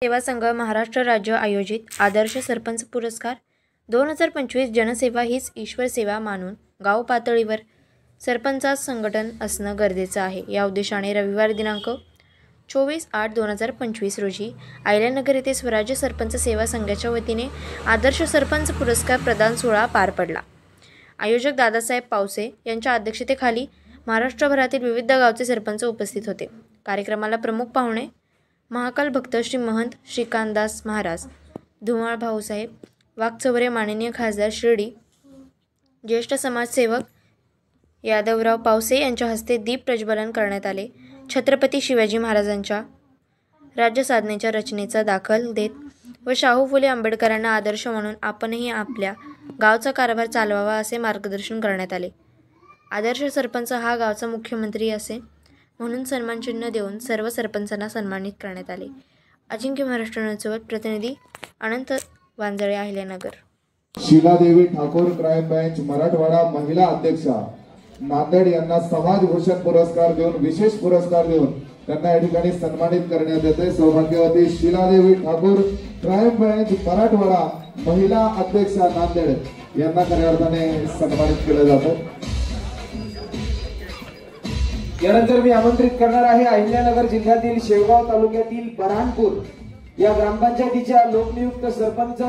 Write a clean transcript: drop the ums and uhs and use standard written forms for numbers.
सेवा संघ महाराष्ट्र राज्य आयोजित आदर्श सरपंच पुरस्कार 2025 जनसेवा हीच ईश्वर सेवा मानून गाव पातळीवर सरपंचाचं संघटन असणं गरजेचं आहे। या उद्देशाने रविवार दिनांक 24/8/2025 रोजी अहिल्यानगर येथे स्वराज्य सरपंच सेवा संघाच्या वतीने आदर्श सरपंच पुरस्कार प्रदान सोहळा पार पडला। आयोजक दादासाहेब पावसे यांच्या अध्यक्षतेखाली महाराष्ट्रभरातील विविध गावचे सरपंच उपस्थित होते। कार्यक्रमाला प्रमुख पाहुणे महाकाल भक्त श्री महंत श्रीकांतदास महाराज, धुमाळ भाऊसाहेब वाघचौरे, माननीय खासदार शिर्डी, ज्येष्ठ समाजसेवक यादवराव पावसे यांच्या हस्ते दीप प्रज्वलन करण्यात आले। छत्रपती शिवाजी महाराजांच्या राज्य साधनेच्या रचनेचा दाखल देत व शाहू फुले आंबेडकरांना आदर्श म्हणून आपणही आपल्या गावचा कारभार चालवावा असे मार्गदर्शन करण्यात आले। आदर्श सरपंच हा गावचा मुख्यमंत्री असे म्हणून सन्मान चिन्ह देऊन सर्व सरपंचांना सन्मानित करण्यात आले। अजिंक्य महाराष्ट्र न्यूजसोबत प्रतिनिधी अनंत वांजळे, अहिल्यानगर। शीलादेवी ठाकूर, क्राइम ब्रांच मराठवाडा महिला अध्यक्षा नांदेड यांना समाज भूषण पुरस्कार देऊन विशेष पुरस्कार देऊन त्यांना या ठिकाणी सन्मानित करण्यात येते। सौभाग्यवती शीलादेवी ठाकूर, क्राइम ब्रांच मराठवाडा महिला अध्यक्षा नांदेड यांना खऱ्या अर्थाने सन्मानित केलं जातं। यानंतर मी आमंत्रित करणार आहे अहिल्यानगर जिल्ह्यातील शेवगाव तालुक्यातील बऱ्हाणपूर या ग्रामपंचायतीच्या लोकनियुक्त सरपंच